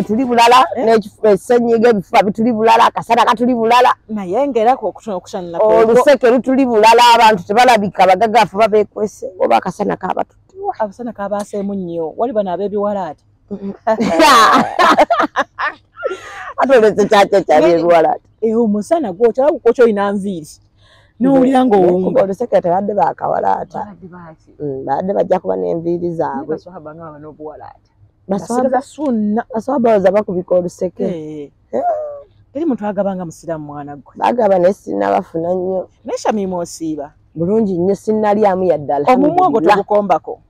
tuli bulala n'esenyiga ebifuba bituli bulala akasana katuli bulala naye ngerako okushana oluseke lutuli bulala abantu tebalabika bagagafu babekwese oba akasana kabatuttiwa abasana kabaseemu nnyo wali bano ab'ebiwalaata atolese kyakyo kyab'ebiwalaata omusana gwokyala kukokyo olina nviiri n'owulira ng'owunga oluseke tebadde bakawalaata badde bajja kuba n'enviiri zaabwe baswaba ng'aba n'obuwalaata baswaba baza bakubika oluseke teri muntu agabanga musiramu mwana gwe bagaba naye sinnabafuna nnyo naye Shamim osiiba bulungi nnyo sinnalyamu yaddala omumwa ogwo tegukombako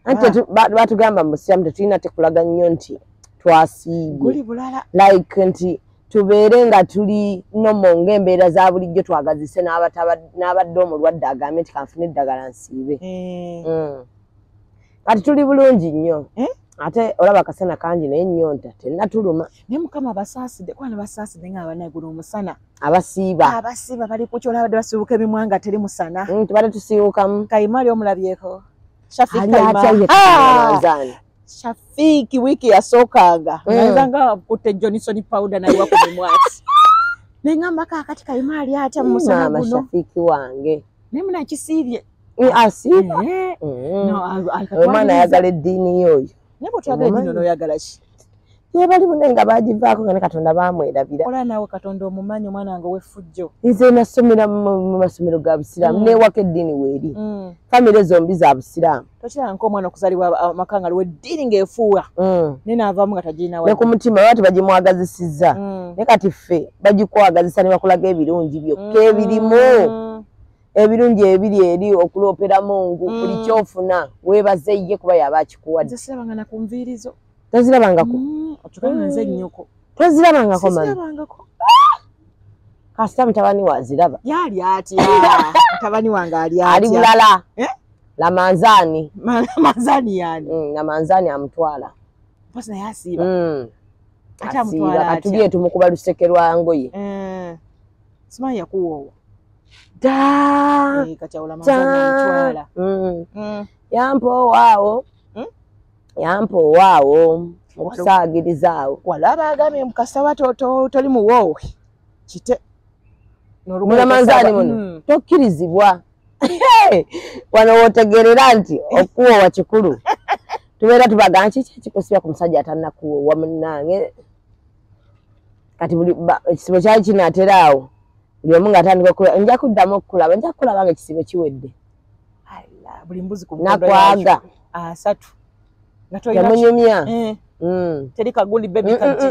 anti batugamba mu musiramu tetulina tekulaga nnyo nti twasiibye guli bulala like nti tubeere nga tuli nomo ng'embeera za bulijjo twagazise n'abadde omulwadde agambe nti kanfune eddagala nsiibe kati tuli bulungi nnyo ate olaba akasana kangi naye ennyonta tennatuluma naye mukama abasaasidde kwana basaasidde ng'abanaegula omusana abasiiba bali ku kyolabadde basiibuka ebimwa nga teri musana tubadde tusiibukamu Kayimali omulabyeko Shafiki wiki yasookanga naeza nga akutte Johnson powder nayiwa ku bimwasi nengamba kaakati Kayimali atya mu musana guno Shafiki wange naye munakisiibye asiiba omwana ayagala eddiini yoyo naye bwotwagala eddiini onooyagala ki yebali bune nga bagivaako nga ne Katonda bamwerabira ola naawe Katonda omumanyi omwana wange w'effujjo nze nasomera mu masomero ga busiraamu neewaka eddiini weeri famire zombi za busiraamu tokiraba nk'omwana okuzalibwa amaka nga aliwo eddiini ng'efuuwa naye naavaamu nga tagirina ne ku mutima lwati bagimwagazisizza naye kati ffe bagikwagazisa ne bakulaga ebirungi byokka ebirimu ebirungi ebiri eri okuloopera Mungu buli kyofuna weebaze ye kuba yaba akikuwadde nze sirabanga na ku nviirizo tozirabangako otukana nze nnyoko tozirabangako kasita mutabani waziraba yali atya mutabani wange ali atya ali bulala lamanzaani yani lamanzaani amutwala mpasi naye asiiba ate amutwala atya atulye tumukuba luseke lwa ngoye simanyi yakuwoowa kati awo lamanzaani amutwala yampowaawo okusaagiriza walaba agambye mukasa toli muwoowe kite mulamanzaani muno tokkirizibwa wano wootegerera nti okuwoowa kikulu tubeera tubaga kiki ekikusibya ku musajja atannakuwoowa munnange kati ekisibo kyali kinaateraawo buli omu ng'atandika okulaba nja kuddamu okukulaba nja kukulaba nga ekisibo kiwedde buli mbuzi ku nakwaga 3 yamunyumya teri kaguli baby kati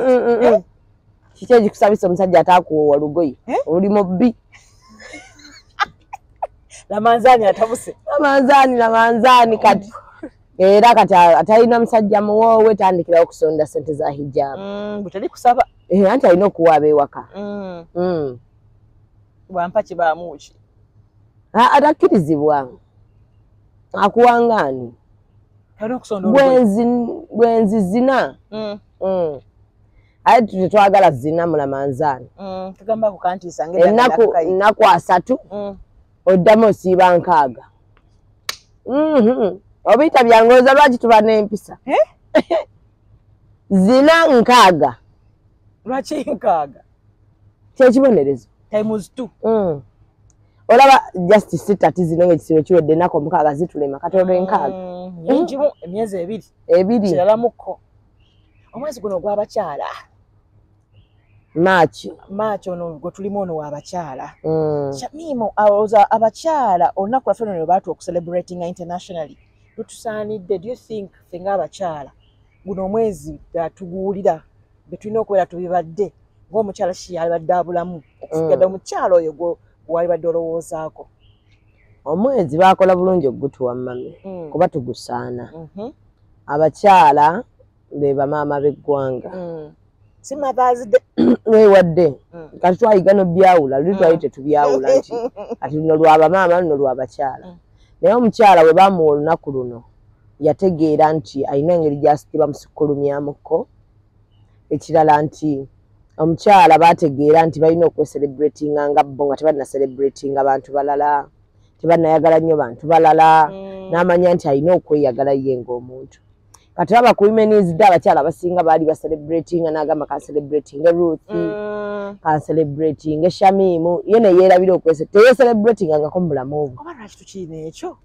kiki ekikusabisa omusajja ataakuwoowa lugoye oli mubbi lamanzaani atabuse lamanzaani kati era kati atalina musajja muwoowe tandikira okusonda sente za hijaabu butali kusaba anti alina okuwaaba ewaka bwampa kibaamuki atakkirizibwa akuwangaani bwenzi zina ate tetwagala zina mulamanzaani ennaku 3 oddamu osiiba 6 obiyita byangoza lwaki tuba n'empisa zina 6 lwaki 6 kyekibonerezo times 2 olaba just 6 tizino ng'ekisibo kiwedde ennaku 6 zitulema kati olwo 6 nyingimu emyezi 2 kirala mukko omwezi guno gw'abakyala Maachi ono gwe tulimu ono w'abakyala Shamim abakyala olunaku lwaffe luno baatu okucelebrating internationally lutusaanidde do you think ffe ng'abakyala guno omwezi tuguwulira be tulina okubeera tubibadde ng'omukyala kiyalibadde abulamu okufugadde omukyala oyo gwalibadde olowoozaako omwezi baakola bulungi ogutuwa mami kuba tugusaana abakyala be bamaama b'eggwanga si Mother's Day newadde kati twayiga nobyawula luli twali tetubyawula nti kati luno lwabamaama luno lwabakyala naye omukyala bwe bamuwa olunaku luno yategeera nti alina engeri gy'asiti bamusikulumyamuko ekirala nti omukyala baategeera nti balina okweselebratinga nga bo nga tebalina celebratinga bantu balala tebanayagala nnyo bantu balala n'amanya nti alina okweyagala ye ng'omuntu kati aba ku women's day abakyala basinga baali ba celebrating n'agamba ka celebrating Ruth ka celebrating Shamim yene yeerabira okwese teye celebrating ngako mulamu obwo oba lwaki tukiina ekyo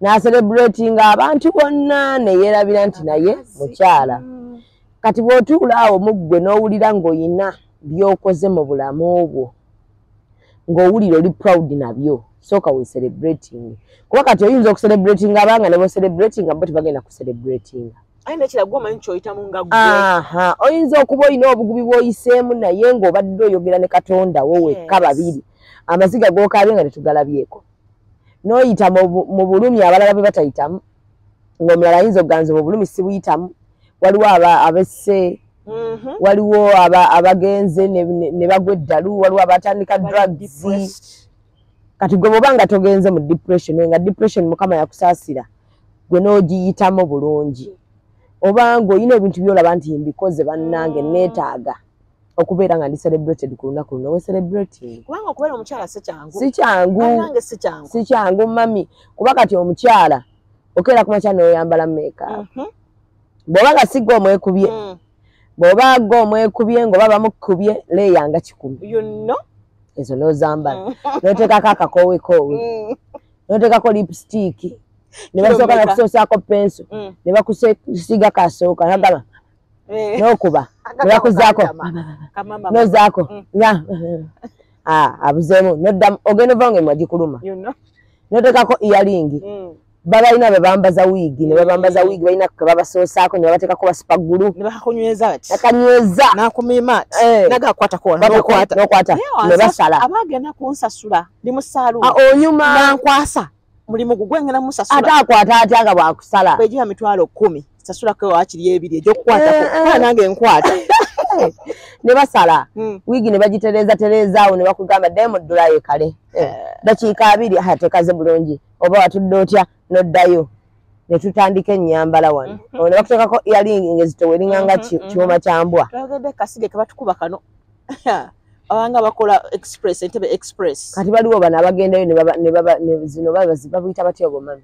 na celebrating abantu bonna ne yeerabira nti naye mukyala kati bw'otuula awo muggwe n'owulira ng'oyina by'okoze mu bulamu obwo ng'owulira oli proud nabyo soka we celebrating kuba kati oyinza okucelebrating abanga ne bo celebrating abo tebagenda kucelebrating ayina ekiragwa omanyi kyoyitamu nga gwe oyinza okuba olina obugubi bw'oyiseemu naye ng'obadde oyogera ne Katonda wo wekka babiri amaziga g'okaabye nga tetugalabyeko n'oyita mu bulumi abalala bwe batayitamu ng'omulala ayinza okuganza mu bulumi si buyitamu waliwo abesse waliwo abagenze ne bagwa eddalu waliwo abatandika drugs kati gwe bwoba nga togenze mu depression nga depression mukama yakusaasira gwe n'ogiyitamu bulungi oba ng'olina ebintu by'olaba nti mbikoze bannange neetaaga okubeera nga ndi celebrated ku lunaku luno we celebrating kubanga okubeera omukyala si kyangu mami kuba kati omukyala okeera ku makya n'oyambala makeup bw'oba nga si gwe omwekubye bw'oba gwe omwekubye ng'oba bamukubye leeyanga 10 ezo n'ozambala n'oteekako akakooweekoowe n'oteekako lipstick ne basooka nakusoosaako penso ne bakusiiga kasooka nagaba n'okuba ne bakuzaako n'ozaako abuzeemu n'oddamu ogenda ova nga emwa gikuluma n'oteekako earring balina be bambaza wiigi ne babambaza wiigi balina ke babasoosaako ne babateekako basipagulu ne bakakunyweza bati bakanyweza n'akumiima nagakwatako n'okwata ne basala abagenda kunsasula ndi mu saaluuni onyuma nankwasa mulimu gugwengera musasula ate akwata atya nga bwakusala bwegira 10,000 sasulako wakiri 2 egy'okukwatako nange nkwata ne basala wiigi ne bagitereezaawo ne bakugamba ddayo mu ddulayo kale dakiika 2 tekaze bulungi oba watudde otya n'oddayo ne tutandika ennyambala wano ne bakuteekako earring ngezitoweringa kiwoma kya mbwa twagedde kasige ke batukuba kano abanga bakola express Entebbe express kati baliwo bano abagendayo zino babuyita batya obwo mami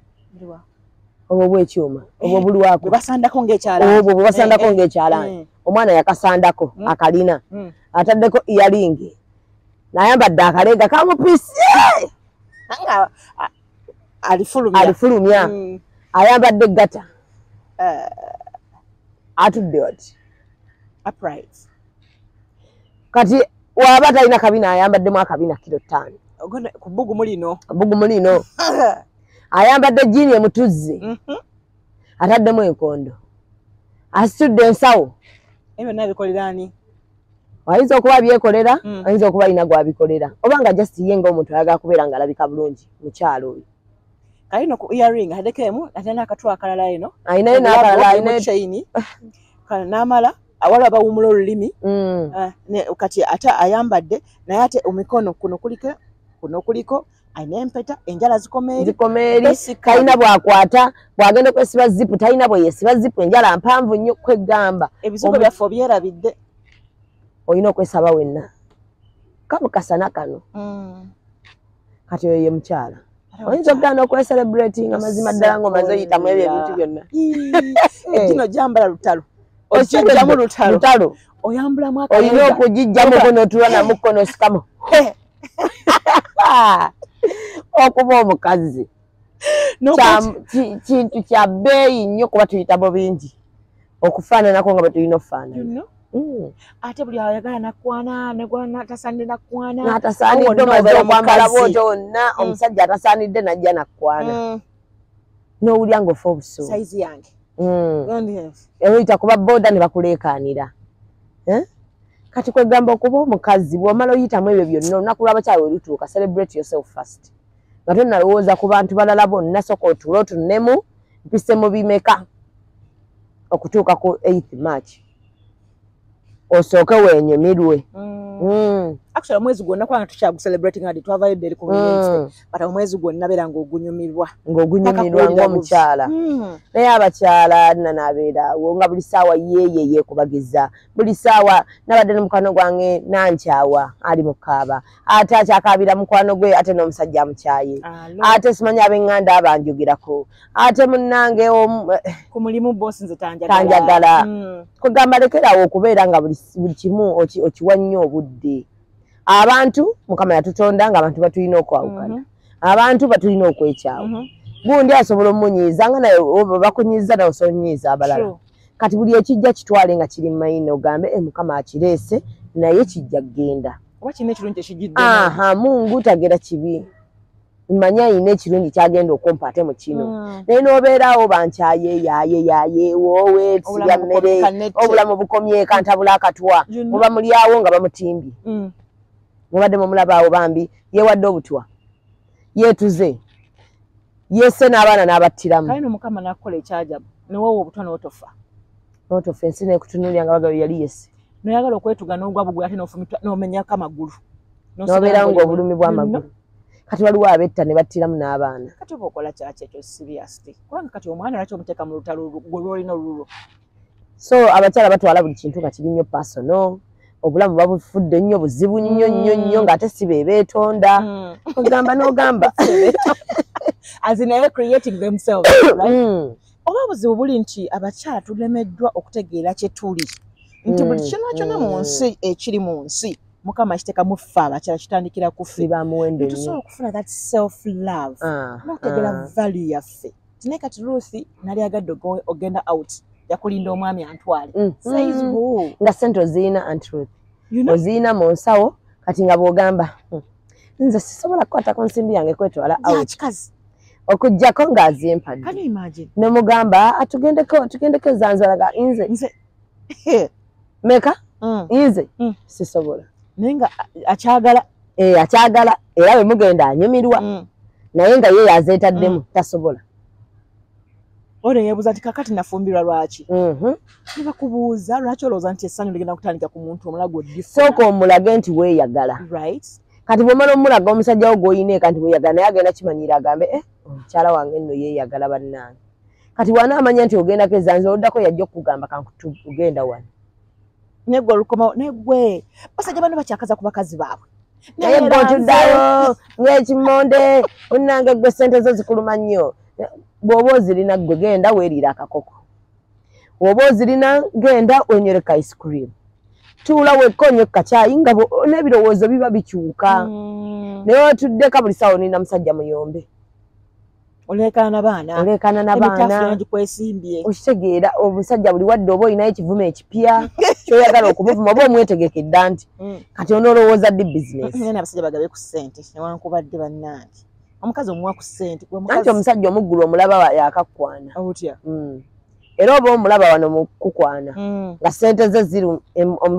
obwo bwekyuma obwo buliwako basandako ng'ekyalaani obwo bwe basandako ng'ekyalaani omwana yakasandako akalina ataddeko earring n'ayambadde akaleega kamupisi alifulumya ayambadde gata atudde oti upright kati waba talina kabina ayambaddemu akabina kilo 5 ku bbugumu lino ayambadde jini emutuzze ataddemu enkondo asitudde ensawo ebyo nabikoleraani ayinza okuba byekolera ayinza okuba alina gwabikolera oba nga just ye ng'omuntu ayagala kubeera nga alabika bulungi mukyalo oyo kalino ku earring addeko emu ate n'akatwa akalala eno ayinayo n'akalala ayina chaini n'amala awala bawumula olulimi kati ate ayambadde naye ate omikono kuno kuliko ayina empeta enjala zikomeeri kalina bwakwata bwagenda okwesiba zipu talina bwe yesiba zipu enjala mpanvu nnyo kwegamba ebizibu byaffe obyerabidde olina okwesaba wenna kamukasana kano kati oyo ye mukyala oyinza okugaana okwecelebrating amazima ddala ng'omaze oyitamu ebyo ebintu byonna egino gyambala lutalo ogijjamu lutalo oyambulamu olina okugijjamu n'otuula namukko n'osikamu okuba omukazi kintu kya bbeeyi nnyo kuba tuyitabo bingi okufaananako nga bwe tulina okufaanana ate buli ayagala nakwana tasaanidde nakwana n'atasaanidde omaze okwambala bwotyo wonna omusajja atasaanidde najja nakwana n'owulya ng'ofa obusuulu saizi yange oyita kuba booda ne bakuleekaanira kati kwegamba okuba omukazi bw'omala oyitamu ebyo byonna olunaku lw'abakyala we lutuuka celebrate yourself first nga tonnalowooza ku bantu balala bonna soka otuule otunnemu mpise mu bimeka okutuuka ku 8th March osooke weenyumirwe actually omwezi gwonna kwanga tukyagu celebrating adi twavayo dderi ku Wednesday but omwezi gwonna beera ng'ogunyumirwa ng'omukyala naye abakyala nanabeera awo nga buli ssaawa yeeye yeekubagiza buli ssaawa nabadde ne mukwano gwange nankyawa ali mu kaaba ate akyakaabira mukwano gwe ate n'omusajja amukyaye ate simanyi ab'eŋŋanda abanjogerako ate munnange ku mulimu bosi nze tanjagala kugamba lekerawo okubeera nga buli kimu okiwa nnyo obudde abantu mukama yatutonda nga abantu batulina okwawukana abantu batulina okwekyawa gundi asobola omunyiiza nga naye bakunyiiza nawe osonyiiza abalala kati buli ekijja kitwale nga kiri mayina ogambe mukama akireese naye kijja kgenda mungu tagera kibi manya ayina ekirungi kyagenda okumpa ate mu kino naye n'obeerawo bankyaye woowe tisirya mmere obulamu bukomyeko ntabula akatwa muba mulyawo nga bamutimbye mubadde mumulabaawo bambi yeewadde obutwa yeetuze yeese n'abaana n'abattiramu kale n'omukama n'akukola ekyajabu newowa obutwa n'otofa ensi neekutunuulya nga bagayo yali yese noyagala okwetuga n'ogwa bugwe ate n'omenyako amagulu n'obeerawo ng'obulumi bw'amagulu kati waliwo abetta ne battiramu n'abaana kati oba okola kyaki ekyo siriyasity kubanga kati omwana lwaki omuteeka mu lutalo gwe lwolina olulwo so abakyala batwala buli kintu nga kiri nnyo personal obulamu babufudde nnyo buzibu nnyo ng'ate si be beetonda ogamba n'ogamba as in they're creating themselves right oba obuzibu buli nti abakyala tulemeddwa okutegeera kye tuli nti buli kyonna kyonna mu nsi ekiri mu nsi mukama akiteeka mu ffe abakyala kitandikira ku ffe tusobola okufuna that self love n'okutegeera value yaffe tinaye kati Ruth nali agadde ogenda out yakulinda omwami antwale says who nga sente oziina Aunt oziina mu nsawo kati nga bw'ogamba nze sisobola kukwata ku nsimbi yange kwetwala out okujjako ng'azimpadde ne mugamba tugendeko ezanzalaga nze meka nze sisobola naye nga akyagala akyagala era bwe mugenda anyumirwa naye nga ye yazeetaddemu tasobola ore yebuza ati kakati nafumbirwa lwaki nibakubuuza lwaki olowooza nti essanyu ligenda kutandika ku muntu omulago sooka omulage nti weeyagala kati bw'omala omulaga omusajja wo gw'oyina eka nti weeyagala naye agenda kimanyiira agambe omukyala wange nno yeeyagala bannange kati wanaamanya nti ogendako ezanzi oddako yajja okugamba kankugenda wano negwe olukoma negwe basajja bano bakyakaza ku bakazi baabwe naye gwe otuddayo ng'ekimonde munnange gwe ssente zo zikuluma nnyo bw'oba ozirina gwe genda weeriira akakoko bw'oba ozirina genda onyweleka ice cream tuula wekka onywe kacaayi nga n'ebirowoozo biba bikyuka naye otuddeka buli ssaawa onina musajja muyombe oleekana n'abaana okitegeera omusajja buli wadde oba olinayo ekivume ekipya kyoyagala okumuvuma oba omwetegekedda nti kati onoolowooza ddi bizinesi abasajja bagabe ku ssente newankubadde bannange omukazi omuwa ku ssente anti omusajja omuggulu omulaba yakakwana era oba omulaba wano mukukwana nga ssente ze ziri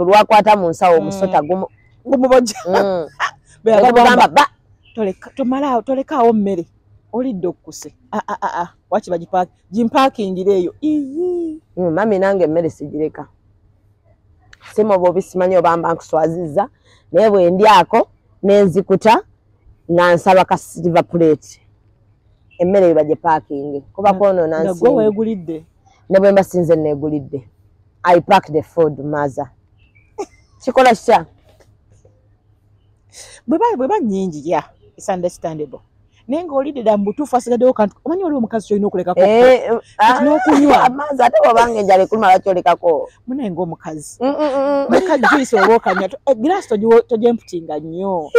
lwakwata mu nsawo omusota gumubojja gamba tomalaawo tolekaawo mmere olidde okukuse waki gimpaakingire eyo mami nange emmere sigireka simu oba obisimanyi obamba nkuswazizza naye bwe ndyako nenzikuta nga nsaba ka silver plate emmere eba gye paakinge kuba kwonoona nsimbi weegulidde ne bwe mba sinze neegulidde I pack the food mother kikola kitya bweba nnyingi ya it's understandable naye ng'olidde dda mu butuufu asigaddewo kantu omanyi waliwo omukazi kyolina okulekako n'okunywa amazzi ate bw'obanga enjala ekuluma lwakyolekako munaye ng'omukazi leka juice oba okanywa egiraasi togyemputinga nnyo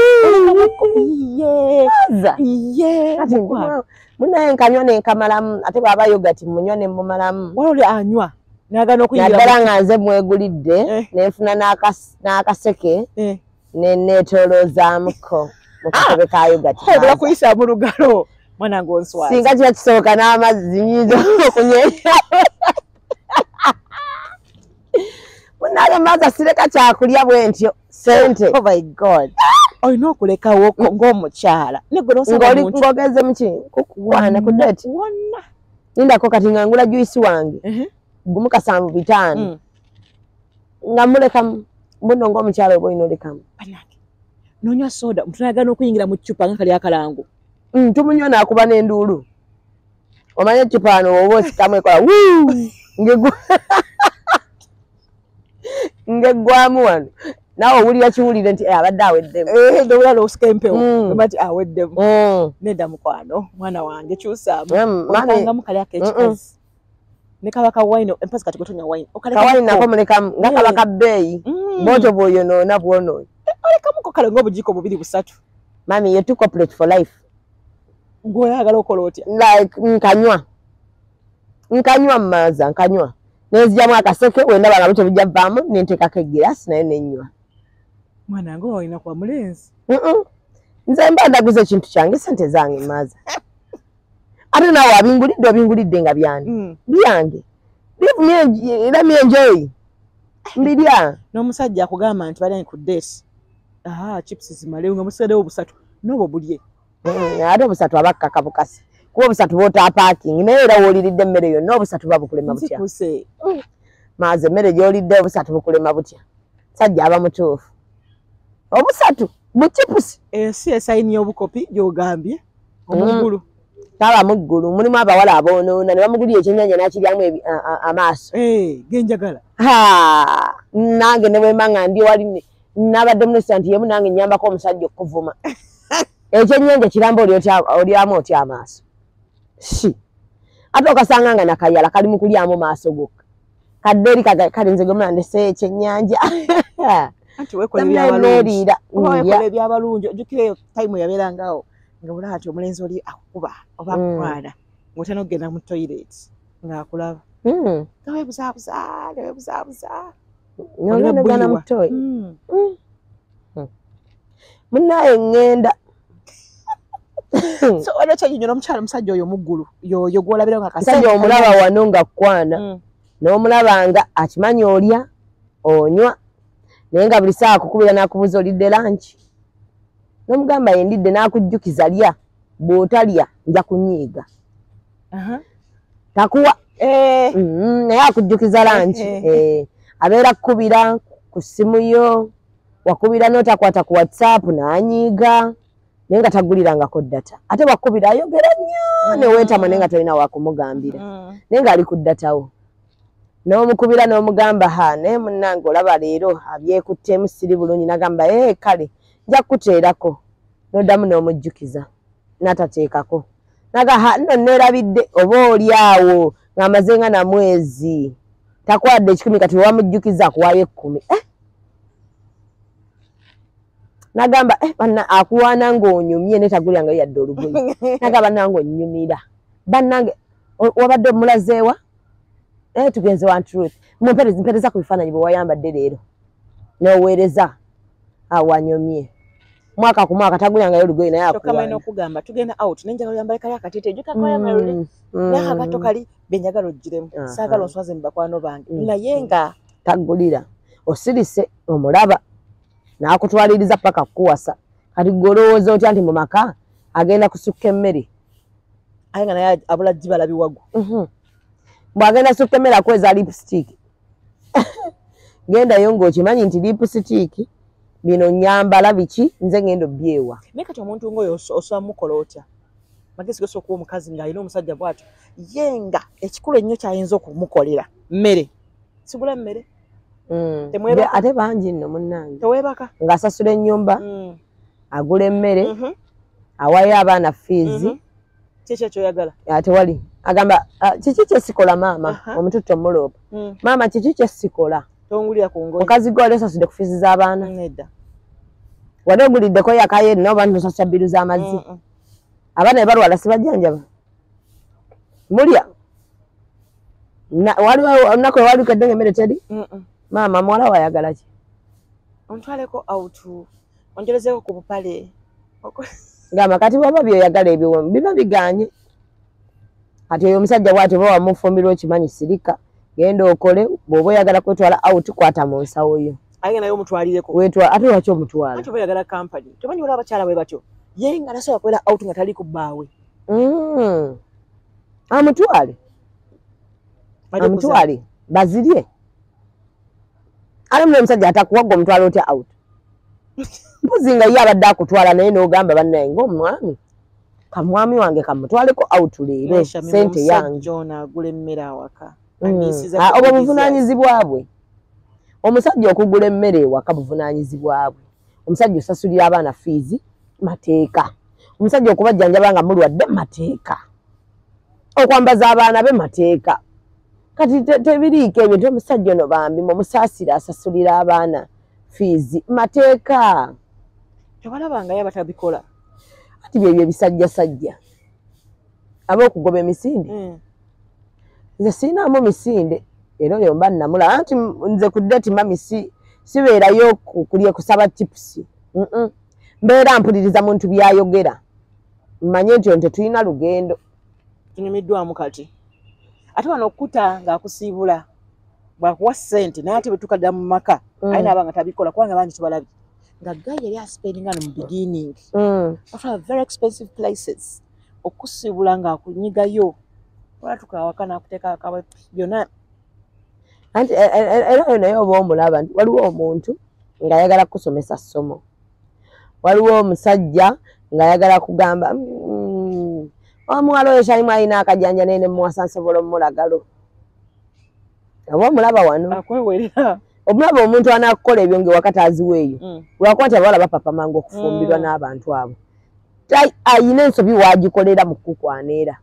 munaye nkanywa nenkamalamu ate bw'aba yogati munywa ne mumalamu wali oli anywa n'agana okuyingira naddala nga nze mwegulidde nenfuna n'akaseke neneetooloozamuko mukatebe ka yogati obula kuyisa mu lugalo mwana ng'onswaza singa kiba kisoboka n'amazzi nyinza okunyenya munaye maazi asireka kyakulya bwe ntyo sente oh my god olina okulekawo ng'omukyala ng'ogeze muki kukwana ku deti wonna nindako kati nga ngula juisi wange gumu 7.5 nga mulekamu buno ng'omukyala oba olina olekamu nonywa soda tunayagala okuyingira mu ccupa nga kali akalango tumunywa nakuba n'enduulu omanye ccupa ano oba osikamu ekola ngeggwamu wano naawe owulira kiwulire nti abadde aweddemu nobulala osika empewo bati aweddemu nedda mukwano mwana wange kyusaamu okangamu kali ak'ekikazi ne kabaka wine empasi kati gotonywa wine kawine nako mulekamu nga kabaka bbeeyi bwotyo bw'oyonoona bwonooyi olekamuko kale ng'obujiiko 2-3 mami ye corporate for life gw'oyagala okola otya like nkanywa mmaaza nkanywa nezijjamu akaseke wendaba nga buto bujja vaamu nenteekako egiraasi nayo nenywa mwana nga olina kwa mulenzi nze mba ndaguza ekintu kyange sente zange maaza ate naawe obingulidde nga byandi byange era myenjoyi mbirya n'omusajja akugamba nti bali ku date chips zimalewo nga musigadewo 3 n'obwo bulye ate 3 abakkaka bukasi kuba 3 boota parking naye era wooliridde emmere yonna 3 babukulema butya maaze emmere gy'olidde 3 bukulema butya sajja aba mutuufu 3 buchipusi ensi esayini y'obukopi gy'ogambye omugulu taba muggulu mulimu abawala aboonoona ne bamugulira ekyennyanja n'akiryamu amaaso genjagala nange ne bwemba nga ndi wali nabadde minisita nti yemu nange nyambako omusajja okuvuma ekyennyanja kiramba olyamu otya amaaso ate okasanga nga nakayala kali mu kulyamu maaso gokka kadde eri kali nze gemunandese ekyennyanja anti wekola ebyabalungi ojjukireyo tayimu yabeerangawo nga bula ati omulenzi oli akukuba oba akukwana ng'otya n'okugenda mu toilet ng'akulaba newebuzaabuza nogana mu toyi munnaye ŋŋenda so olwo kyonyonyola omukyala omusajja oyo muggulu yoyo gw'olabira nga kasajja omulaba wano nga kwana n'omulaba nga akimanyi olya onywa naye nga buli saa akukubira n'akubuuza olidde lanki n'omugamba yendidde n'akujjukiza lya bw'otalya nja kunyiiga takuwa naye akujjukiza lanki abeera kukubira ku ssimu yo wakubira n'otakwata ku whatsapp n'anyiiga naye nga tagulirangako data ate wakubira ayogera nnyo neweetama naye nga tolina wakumugambira naye ng'ali ku datawo n'omukubira n'omugamba naye munnange olaba leero abyekuttemu siri bulungi n'agamba kale nja kukuteerako n'oddamu n'omujjukiza n'atateekako naga nno neerabidde oba oli awo ng'amaze nga na mwezi takwadde 10 kati wamujjukiza akuwaayo 10 nagamba banna akuwaana ng'onyumye netaguliranga yadde olugoye nagamba nange onnyumira bannange wabadde omulazeewa tugenze one truth mumpereza ku bifaananyi bwe wayambadde leero n'oweereza awanyumye mwaka ku mwaka tagulirangayo olugoye naye akuwaana okugamba tugenda out nenjagala oyambale kali akateete ejjukakayambalule n'akagatto kali benjagala oggiremu saagala onswaze mu bakwano bange naye nga tagulira osirise omulaba n'akutwaliriza paka kukuwasa kati golowooza otya nti mu maka agenda kusukka emmere aye nga naye abula jibala biwagu bw'agenda sukka emmere akweza lipstick gendayo ng'okimanyi nti lipstick bino nyambala biki nze ngendo byewa naye kati omuntu ng'oyo osobola mukola otya magezi gosobola okuba omukazi ng'alina omusajja bw'atyo yenga ekikulu ennyo kyayinza okumukolera mmere sigula mmere ate bangi nno munnange teweebaka ng'asasula ennyumba agula emmere awayo abaana fiizi kiki ekyoyagala tewali agamba kiki kyesikola maama omututto muloopa maama kiki kyesikola tongulira ku ngoye mukazi gwe wali osasudde ku fiizi z'abaana nedda wali oguliddeko yakaye nabo bantu nosasula bbiru z'amazzi abaana be balwala sibajjanjaba mulya olunaku ewali kedde ng'emmere teri maama muwala wayagala ki ontwaleko autu ongerezeeko ku bupale gamba kati bwaba byoyagala ebyo biba biganye kati oyo omusajja bwati oba wamufumbirwa okimanyi sirika genda okole bw'oba oyagala kwetwala out kwata mu nsawo yo aye naye omutwalireko ate lwaki omutwala ati oba oyagala kampani tomanyi waliwo abakyala bwe batyo ye nga nasobola kubeera out nga tali ku bbaawe amutwale bazirye ale muli omusajja atakuwagga omutwala otya out mpozi nga ye abadde akutwala naye n'ogamba bannaye ng'omwami kamwami wange kamutwaleko out leero sente yange obwo buvunaanyizibwa bwe. Omusajja okugula emmere ewaka buvunaanyizibwa bwe. Omusajja osasulira abaana fiizi mateeka. Omusajja okubajjanjaba nga mulwadde mateeka. Okwambaza abaana be mateeka. Kati tebiriiko ebyo nti omusajja ono bambi mumusaasira asasulira abaana fiizi mateeka. Tebalabanga ye batabikola. Ati byebyo ebisajjasajja ab'okugoba emisinde. Nze siinaamu misinde era oyo mba nnamula anti nze ku ddeti mami sibeerayo kulya kusaba tipusi. Mbeera mpuliriza muntu byayogera mmanye nti ono tetulina lugendo. Tunyumiddwamu kati ate wano okukuta ng'akusiibula bwakuwa ssente naye ate bwe tukadda mu maka aye naaba nga tabikola kubanga bangi tubalabye nga gayi yali aspendinga no mu beginning after very expensive places okusiibula ng'akunyigayo olatuka awaka n'akuteeka akawe byonna. Anti era oyo naye oba omulaba nti waliwo omuntu ng'ayagala kusomesa ssomo, waliwo omusajja ng'ayagala kugamba omuwala oyo Shamim alina akajanja naye ne muwasa nsobola omulagalo. Oba omulaba wano akwewerera omulaba omuntu anaakukola ebyo ng'ewaka taaziweeyo lwakuba nti abawala bapapa mangu okufumbirwa n'abantu abo. Ayina ensobi waagikolera mu kukukwaneera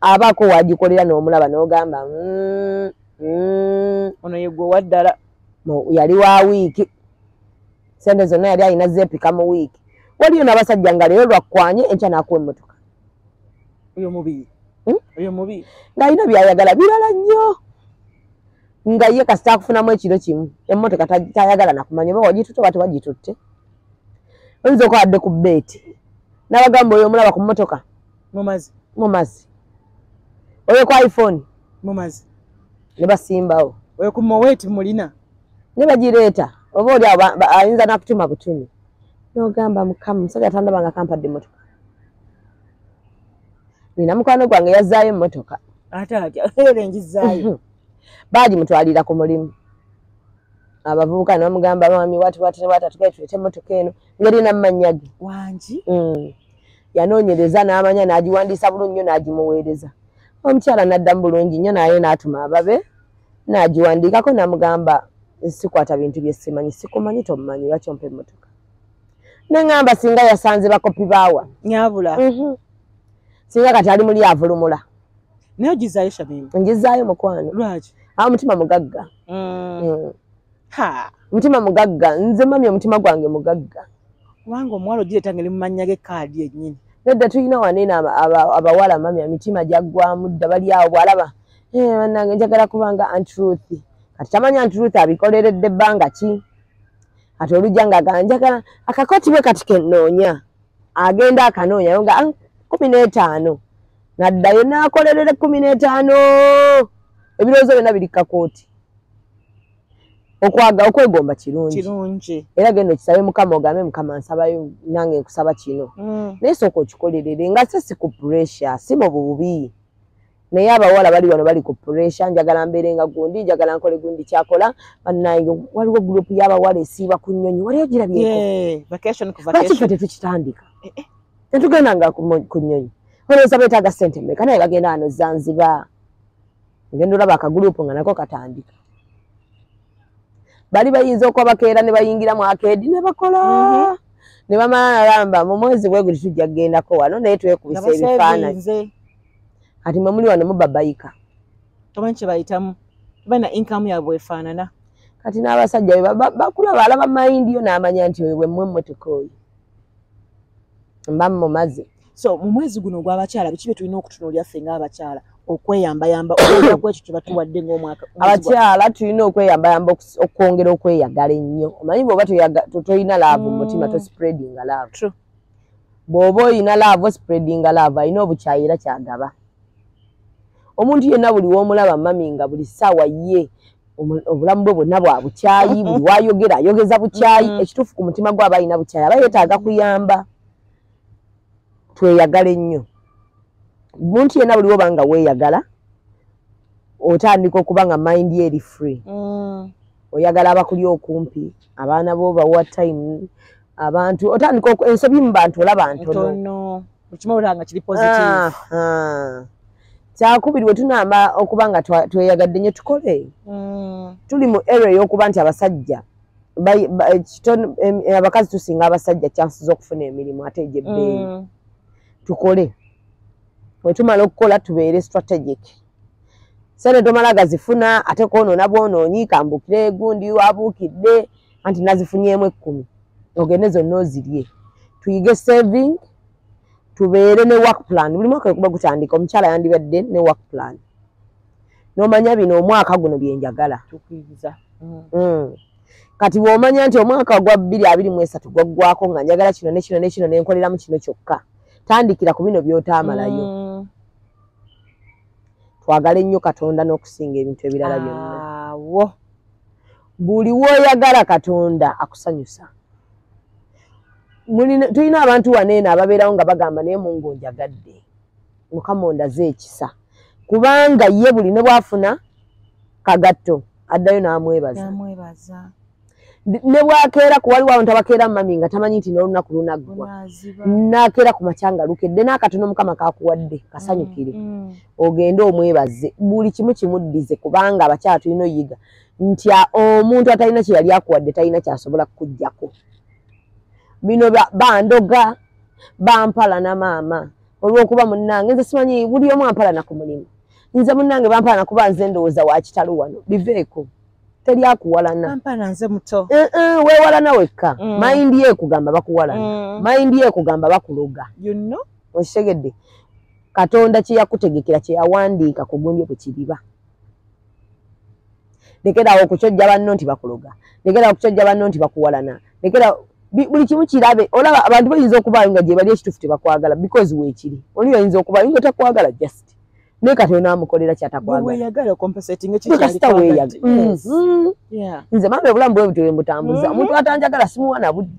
abaako waagikolera n'omulaba n'ogamba ono yegwe waddala yali wa wiiki sente zonna yali alina zeepika mu wiiki. Waliyo n'abasajja nga leero lwakwanye enkya n'akuwa emmotoka. Oyo mubi oyo mubi ng'alina byayagala birala nnyo nga ye kasita akufunamu ekiro kimu emmotoka tayagala nakumanya oba wagitutte oba tewagitutte. Oyinza okwadde ku bbeeti n'abagamba oyo omulaba ku mmotoka mumazi oyo ku iPhone mumazi ne basimbawo oyo ku moweti mulina ne bagireeta oba oli ayinza n'akutuma butumi n'ogamba mukama musajja atandaba nga kampadde emmotoka. Nina mukwano gwange yazzaayo emmotoka ate atya era engizaayo baagimutwalira ku mulimu. Abavubuka ne bamugamba mami wati tugaye tulete emmotoka eno ng'erina mu mannya ge wangi. Yanoonyereza n'amanya n'agiwandiisa bulungi nnyo n'agimuweereza. Omukyala n'addamu bulungi nnyo naye n'atuma ababe n'agiwandiikako n'amugamba sikwata bintu bye simanyi sikumanyi tomumanyi lwaki ompa emmotoka. Ne ŋŋamba singa yasanze bakopi baawa nyabula singa kati ali muli avulumula naye ogizaayo Shamim. Ngizaayo mukwano lwaki mutima mugagga. Mutima mugagga nze mami omutima gwange mugagga kubanga omuwala ogireeta ngeri mu mannya g'ekkaadi yennyini. Nedda tulina waneena abawala mami emitima gyaggwamu dda bali awo bw'alaba bannange njagala kubanga Antruth kati tamanya Antruth abikoleredde ebbanga ki kati olujja nga njagala akakoti bwe kati kennoonya agenda akanoonya nga 15 n'addayo n'akolerera 15 ebirowoozo byonna biri kakooti. Okwegomba kirungi era genda okisabe mukama ogambe mukama nsabayo nange nkusaba kino naye sooka okikolerere nga si ku pressure si mu bubi naye abawala bali wano bali ku pressure njagala mbeere nga gundi njagala nkole gundi kyakola bannange waliwo gurupu y'abawala esiiba ku nnyonyi waliyo girabyeko lwaki ffe tetukitandika tetugendanga ku nnyonyi olowooza beetaaga ssente mmeka naye bagenda wano Zanzibar ngenda olaba akagurupu nga nako katandika. Bali bayinza okuba bakeera ne bayingira mu arcade ne bakola ne bamala nalamba mu mwezi gwe guli tujja kugendako wano naye twekubisa ebifaananyi kati mwe muli wano mubabayika tomanyi kye bayitamu balina income yaabwe efaanana kati n'abasajja bakulaba alaba mayindi yo n'amanya nti wewe mmwe emmotoka oyo mba mumaze. So mu mwezi guno ogw'abakyala biki bye tulina okutunuulira ffe ng'abakyala okweyambayamba okwongera ku ekyo kye batuwadde ng'omwaka. Abakyala tulina okweyambayamba okwongera okweyagala ennyo. Omanyi bw'oba toyina laavu mu mutima tospreadinga laavu. Bw'oba oyina laavu ospreadinga laavu alina obukyayi era kyagaba. Omuntu yenna buli w'omulaba mami nga buli ssaawa ye obulamu bwe bwonna bwa bukyayi buli wayogera ayogeza bukyayi ekituufu ku mutima gwe aba alina bukyayi aba yeetaaga kuyamba. Tweyagale nnyo. Omuntu yenna buli w'oba nga weeyagala otandika okuba nga mind ye eri free. oyagala abakuli okumpi abaana bo bawa time abantu otandika ensobi mu bantu olaba ntono okimawulanga kiri positive kyakubiri we tunamba okuba nga tweyagadde nnyo tukole tuli mu area y'okuba nti abasajja abakazi tusinga abasajja chances z'okufuna emirimu ate egy'ebbeeyi tukole we tumala okukola tubeere strategic sente tomala gazifuna ate kwonoona bwonoonyi kambukire gundi wabuukidde anti nazifunyemu 10 ogende zonna ozirye tuyige saving tubeere ne work plan buli mwaka kuba gutandika omukyala yandibadde ne work plan n'omanya bino omwaka guno byenjagala tukwiza kati bw'omanya nti omwaka gwa 2023 gwaggwako nga njagala kino ne kino ne kino ne nkoleramu kino kyokka tandikira ku bino by'otaamalayo twagale nnyo Katonda n'okusinga ebintu ebirala byonna buli w'oyagala Katonda akusanyusa tulina abantu waneeno ababeerawo nga bagamba naye Mungu onjagadde Mukama ondaze ekisa kubanga ye buli ne bwafuna kagatto addayo n'amwebaza ne bwakeera ku waliwo abantu abakeera mami nga tamanyi nti n'olunaku lunaggwa n'akeera ku makyanga lukedde n'akatono Mukama kakuwadde kasanyukire ogende omwebaze buli kimu kimuddize kubanga abakyala tulina oyiga nti omuntu atalina kye yali akuwadde talina kyasobola kukuggyako bino bandoga bampala na maama olw'okuba munnange nze simanyi buli omu ampalana ku mulimu nze munnange bampalana kuba nze ndowooza wa kitalo wano biveeko teri akuwalana weewalana wekka mayindi ekugamba bakuwalana mayindi ekugamba bakuloga okitegedde Katonda kye yakutegekera kye yawandiika ku gundi bwe kiriba lekerawo okukyojja banno nti bakuloga lekerawo okukyojja banno nti bakuwalana lekera buli kimu kirabe olaba abantu bayinza okubaayo nga gye bali ekituufu tebakwagala because weekiri oli oyinza okubaayo nga takwagala just naye Katonda amukolera kyatakwagala nze mama obulamu bwe butwe mbutambuza omuntu atanjagala simuwa na budde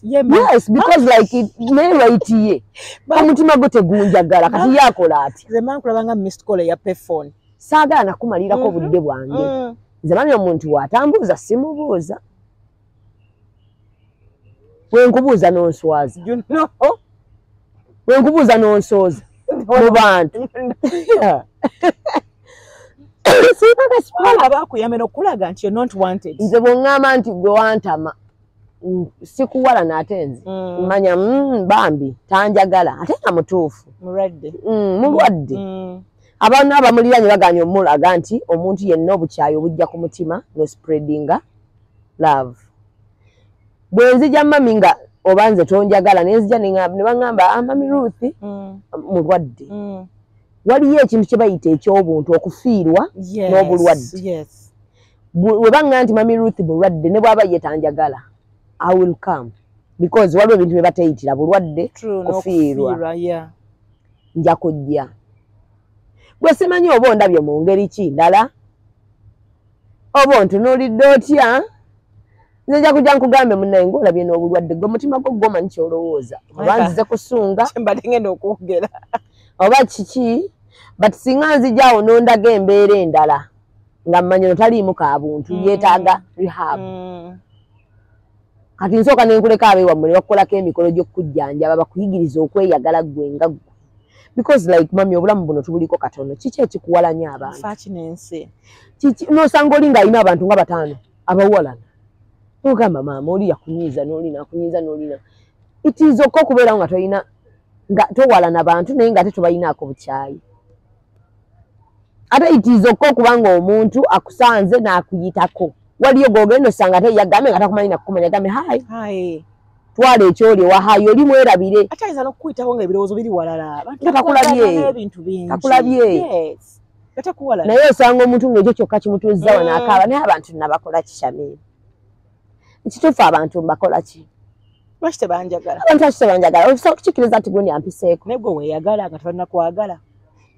yes because like naye right ye omutima gwe tegunjagala kati yakola atya nze mankulabanga missed call ya payphone saagala nakumalirako obudde bwange nze mami omuntu watambuuza simubuuza wenkubuuza n'onswaza wenkubuuza n'onsooza mu bantu abakuyamena okulaga nti not wanted nze bw'oŋŋamba nti gwe wantama sikuwala n'ate nze manya bambi tanjagala ate nga mutuufu mulwadde abantu abamuliranye baganye omulaga nti omuntu yenna obukyayi obujja ku mutima no spreadinga love bwe nzija mami nga oba nze tonjagala nenzija ne baŋŋamba mami Ruth mulwadde waliyo ekintu kye bayita eky'obuntu okufiirwa n'obulwadde we baŋŋamba nti mami Ruth bulwadde ne bw'aba ye tanjagala I will come because waliwo ebintu bye batayitira bulwadde kufiirwa nja kujja gwe simanyi oba ondabye mu ngeri ki ndala oba ontunuulidde otya nze nja kujja nkugambe munnaye ng'olabye n'obulwadde gwe mutima gwo gw'omanyi ky'olowooza oba nzize kusunga mbadengenda okwogera oba kiki but singa nzijaawo n'ondaga embeera endala nga mmanyi no taliimu kaabuntu yeetaaga rehab kati nsooka nenkuleka abeewammwe ne bakukolako emikolo gy'okukujjanjaba bakuyigiriza okweyagala gwe nga gwe because like mami obulamu buno tubuliko katono kiki ekikuwalanya abantu n'osanga oli ng'alina abantu nga 5 abawalana ogamba maama oli yakunyiiza n'olina akunyiiza n'olina it is okay okubeerawo nga tolina nga towalana bantu naye nga ate tobalinaako bukyayi ate it is okay okubanga omuntu akusanze n'akuyitako waliyo gogenda osanga ate yagambe nga takumanyi nakukumanya gambe hayi twala ekyoli ewa hayi oli mwerabire ate ayinza n'okukuyitako nga ebirowoozo biri walala takulabye naye osanga omuntu ng'ekyo kyokka kimutuuza wanaakaaba naye abantu nabakola kishamira ekituufu abantu mbakola ki lwaki tebanjagala abantu lwaki tebanjagala osobola okukikiriza nti gundi ampiseeko naye gwe weeyagala nga tolina kwagala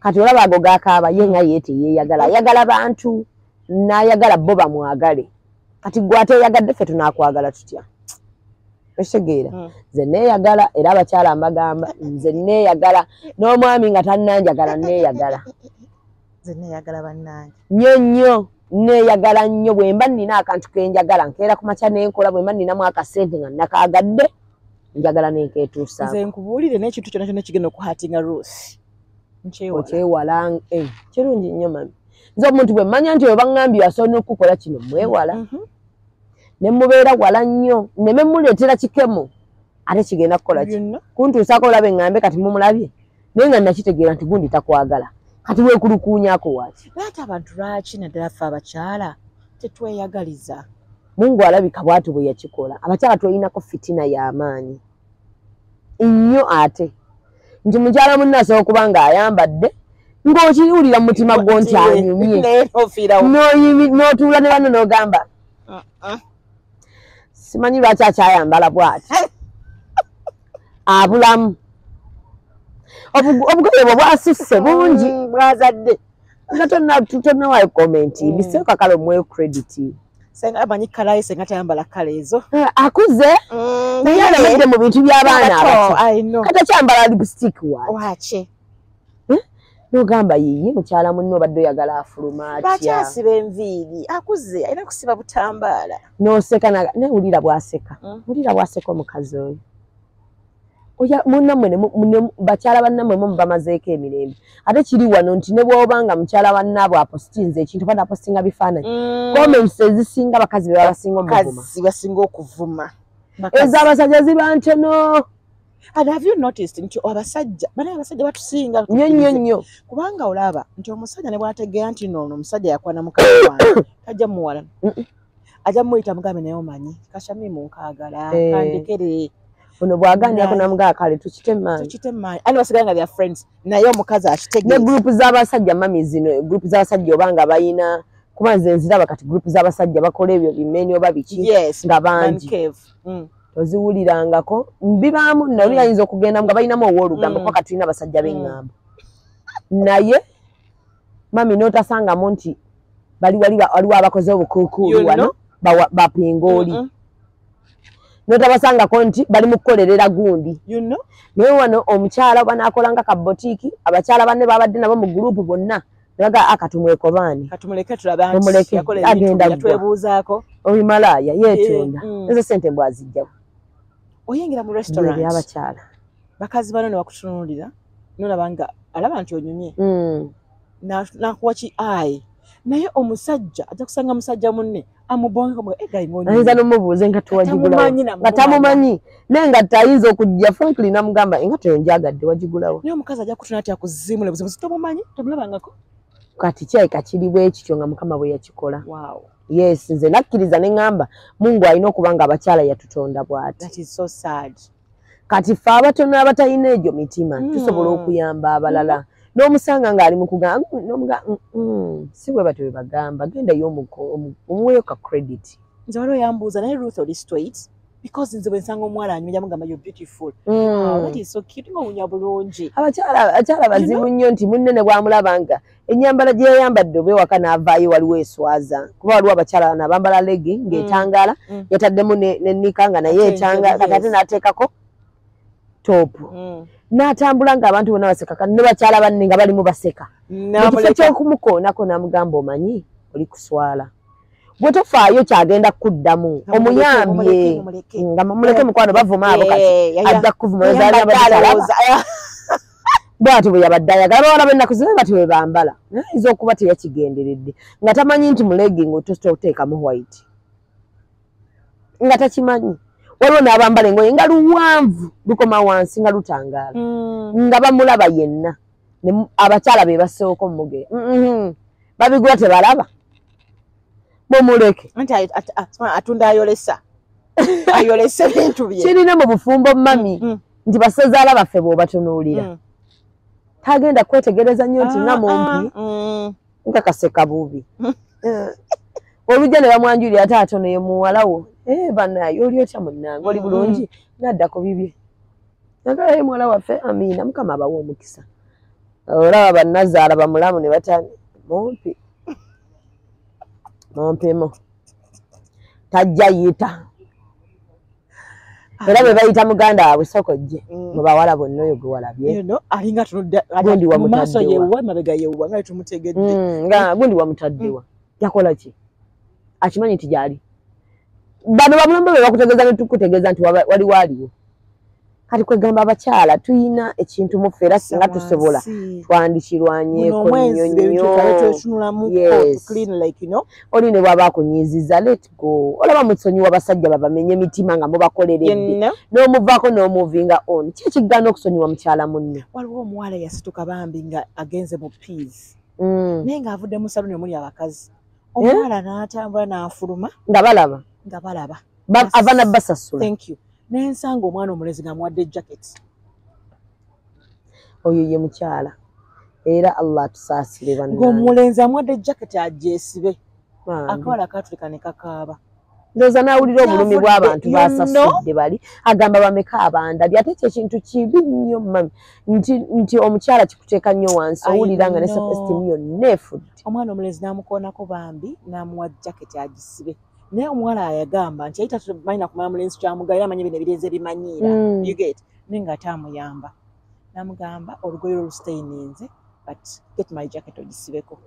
kati olaba ago gaakaaba ye nga ye teyeeyagala ayagala bantu n'ayagala bo bamwagale kati gwe ateeyagadde ffe tunaakwagala tutya okitegeera nze neeyagala era abakyala mbagamba nze neeyagala n'omwami nga tannanjagala neeyagala nze neeyagala bannange nnyo nnyo neeyagala nnyo bwe mba nnina akantu ke njagala nkeera ku makya nenkola bwe mba nninamu akasente nga nakaagadde njagala nenkeetuusaako. Nze nkubuulire n'ekintu kyonna kyonna kigenda okuhatinga Ruth. Okyewala kirungi nnyo mami. Nze omuntu bwe mmanya nti oba ŋŋambye asobola okukola kino mwewala. Ne mubeera wala nnyo nneme muleetera kikemo ate kigenda kukola ki. Kuntuusaako olabe ŋŋambe kati mumulabye naye nga nakitegeera nti gundi takwagala. Kati weekulukuunyaako waaki. Naye ate abantu lwaki naddala ffe abakyala tetweyagaliza? Mungu alabika bw'atyo bwe yakikola. Abakyala twelinako fitina y'amaanyi nnyo ate. Nti mukyala munne asobola okuba ng'ayambadde ng'okiwulira mu mutima gwo nti anyumye. N'otuula ne banno n'ogamba simanyi lwaki akyayambala bw'ati. Abulamu. Obugoye bwe bwasusse bungi bwazadde. Nga tonnawayo komenti biseeko kale omweyo credit. Senga amanyi kala ye senga tayambala kala ezo. Akuze naye alemedde mu bintu by'abaana abato. Kata kyambala lipstick waaki. N'ogamba yiye mukyala munno obadde oyagala afuluma atya. Lwaki asiba enviiri? Akuze alina kusiba butambaala. N'oseka naye wulira bw'aseka. Wulira bw'aseka omukazi oyo. Munnammwe bakyala bannammwe mu bamazeeko emirembe. Ate kiri wano nti ne bw'obanga mukyala bannaabwe apostinze ekintu oba apostinga bifaananyi. Comments ezisinga bakazi be basinga okuvuma. Basinga okuvuma. Ez'abasajja ziba ntono. And have you noticed nti abasajja batusinga nnyo kubanga olaba nti omusajja ne bw'ategeera nti noono omusajja yakwana mukazi wange tajja muwala. Ajja muyita mugambe naye omanyi Kashamimu nkaagala kandekere. Ono bw'aganjako namugaa kale tukitemaanyi. Ani basigala nga bya friends naye omukazi akitegeeza. Ne group z'abasajja mami zino group z'abasajja obanga bayina kuba nze nziraba kati group z'abasajja bakola ebyo bimeni oba biki nga bangi. Oziwulirangako mbibaamu nali ayinza okugenda nga bayinamu owoolugambo paka tulina abasajja b'eŋŋambo. Naye mami n'otasangamu nti waliwo abakoze obukuukuulu wano bapingooli. Notabasangako nti bali mu kukolerera gundi. Naye wano omukyala oba n'akolanga ka botiiki abakyala banne babadde nabo mu gurupu bonna naga akatumwekobaani. Katumuleke tulabe nti yakola ebintu yatwebuuzaako. Obimalaaya yeetonda. Ezo ssente bw'azijjawo. Oyingira mu restaurant. Abakyala. Bakazi bano ne bakutunuulira n'olaba nga alaba nti onyumye. N'akuwa ki ayi. Naye omusajja ajja kusanga musajja munne amubonga mu egayi ng'onyumye. Ayinza n'omubuuza engatto wagigulawo. Nga tamumanyi. Naye engatto ayinza okujja frankly n'amugamba engatto eyo njagadde wagigulawo. Naye omukazi ajja kutuna ati akuziimula buzibu tomumanyi tomulabangako. Kati kyayika kiri bwe kityo nga Mukama bwe yakikola. Wow. Yes, nze nakkiriza ne ŋŋamba Mungu alina okuba nga abakyala yatutonda bw'ati. That is so sad. Kati ffe abatono abatalina egyo mitima tusobola okuyamba abalala. N'omusanga ng'ali mu kugamba si bwe batyo bwe bagamba gendayo omuweeyo ka credit. Nze waliwo yambuuza naye Ruth oli straight because nze bwe nsanga omuwala anyumya mugamba you're beautiful. That is so cute ng'owunya bulungi. Abakyala bazibu nnyo nti munne ne bw'amulabanga ennyambala gye yayambadde oba ewaka n'avaayo waliwo eswaza kuba waliwo abakyala n'abambala legi ng'etangaala yataddemu n'ennika nga naye etanga kati ate n'ateekako topu. N'atambula ng'abantu bonna baseka kati ne bakyala banne nga balimu baseka. Ekifo ky'okumukoonako n'amugamba omanyi oli kuswala. Bwe tofaayo kyagenda kuddamu omuyambye nga muleke mukwano bavuma abo kati ajja kuvuma bw'atyo bwe yabadde ayagala bawala b'ennaku zino bati bwe bambala ayinza okuba teyakigenderedde nga tamanyi nti mu legging oteekamu white nga takimanyi. Waliwo n'abambala engoye nga luwanvu lukoma wansi nga lutangaala nga bamulaba yenna abakyala be basooka omugere babigula tebalaba mumuleke anti atunda ayolesa ebintu bye kirina mu bufumbo mami nti basezaala baffe bw'obatunuulira tagenda kwetegereza nnyo nti nga mumpi nga kaseka bubi olujja ne bamwanjulira ate atono ye muwalawo banaye oli otya munnange oli bulungi nadda ku bibye nagala ye muwala waffe amiina Mukama abawa omukisa olaba bannazaala bamulamu ne batani mumpimo tajja yita era bwe bayita muganda waabwe sokojje mu bawala bonna oyo gwe walabye gundi wamutaddewa mabega yewuwa nga tumutegedde gundi wamutaddewa yakola ki akimanyi nti gyali bano bamulamba be bakutegeeza ne tukutegeeza nti waliwo kati kwegamba abakyala tuyina ekintu mu ffe era singa tusobola twandikirwanyeeko nnyo oli ne bw'aba akunyiiziza let go olaba musonyiwa abasajja babamenye emitima nga mubakoleredde n'omuvaako n'omuvinga on ki ekigaana okusonyiwa mukyala munne waliwo omuwala yasituka bambi nga agenze mu peas naye ng'avudde mu saluni omuli abakazi omuwala n'atambula n'afuluma nga balaba ava nabbasasula n'ensanga omwana omulezi ng'amuwadde jacket oyo ye mukyala era Allah tusaasire bannange ng'omulenzi amuwadde jacket agyesibe akawala katulika ne kakaaba ndowooza n'awulira obulumi bw'abantu basasudde bali agamba bameka abandabye ate ekyo ekintu kibi nnyo mami nti omukyala kikuteeka nnyo wansi owulira nga ne self-esteem yonna efudde omwana omulenzi n'amukoonako bambi n'amuwa jacket agisibe naye omuwala ayagamba nti yayita tumanyi nakumala mulenzi kyamugaira amanyi bino ebirenze bimanyiira you get naye nga taamuyamba n'amugamba olugoye olusitaininze but get my jacket ogisibeko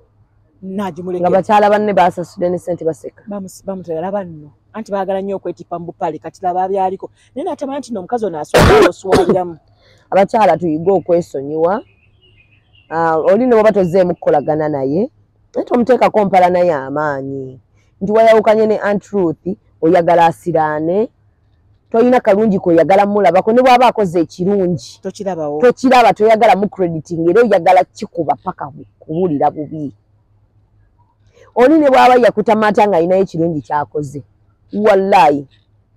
nga bakyala banne basasudde ne ssente baseka bamutera banno anti baagala nnyo okwetipa mu bupale kati laba byaliko naye n'atamanya nti n'omukazi ono aswala oswaliramu abakyala tuyige okwesonyiwa oli ne bw'oba tozzeemu kukolagana naye naye tomuteekako mpala naye amaanyi nti wayawukanye ne Antruth oyagala asiraane toyina kalungi koyagala mulabako ne bw'aba akoze ekirungi tokiraba toyagala mu crediting era oyagala kikuba paka kuwulira bubi oli ne bw'aba yakutamata nga alinayo ekirungi kyakoze wallahi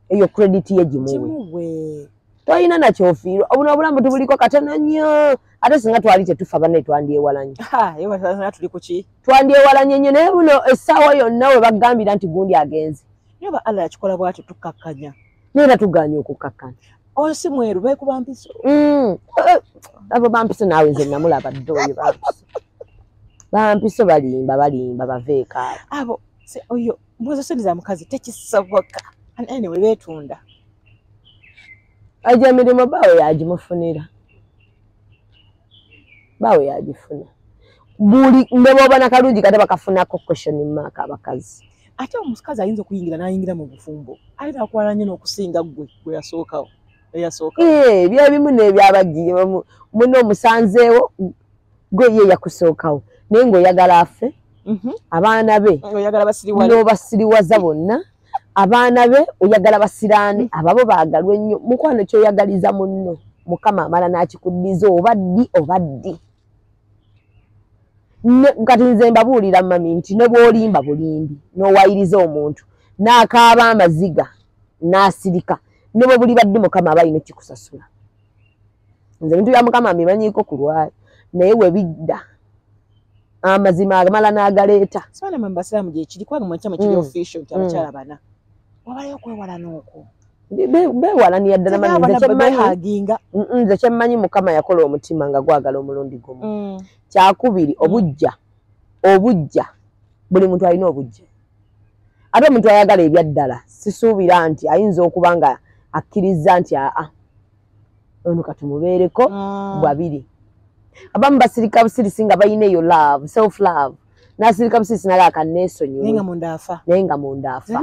eyo credit ye gimuwe toyina nakyofiirwa obuno obulamu tubuliko katono nnyo ate singa twali tetufa banne twandyewalanye twandyewalanye nnyo naye buno essaawa yonna we bagambira nti gundi agenze naye ba Allah yakikola bw'atyo tukakkanya naye era tugaanye okukakkanya osi mweru beekuba mpiso abo bampiso naawe nze namulaba dde oyo bampiso balimba baveeko abo oyo mbuzo sente za mukazi tekisoboka ane we beetunda ajja emirimu baawe yagimufunira baawe yagifuna buli ne bw'oba nakalungi kate bakafunako question mark abakazi ate omukazi ayinza okuyingira n'ayingira mu bufumbo ayina akwala nnyo n'okusinga gwe yasookawo byebimu n'ebyabagire muno omusanzeewo gwe ye yakusookawo naye ng'oyagala afe abaana be n'obasiriwaza bonna abaana be oyagala basiraane ababo baagalwe ennyo mukwano kyoyagaliza munno mukama amala n'akikuddiza obaddi kati nze mbabuulira mami nti ne bw'olimba bulimbi n'owayiriza omuntu n'akaaba amaziga n'asirika ne bwe buli baddi mukama aba alina kikusasula nze bintu bya mukama mbimanyiiko ku lwayo naye we bidda amazima amala n'agaleeta sibana mu basiraamu gye kiri kubanga mu kyama kiri official nti abakyala bana wabalayo okwewalana okwo beewalanira ddala nze kyemmanyi mukama yakola omutima nga gwagala omulundi gumu kyakubiri obujja buli muntu alina obujja ate omuntu ayagala ebyaddala sisuubira nti ayinza okuba nga akkiriza nti ono katumubeereko bwabiri abamu basirika busirisi nga balina eyo love self love nasirika busirisi naga akaneesonyiwe naye nga munda afa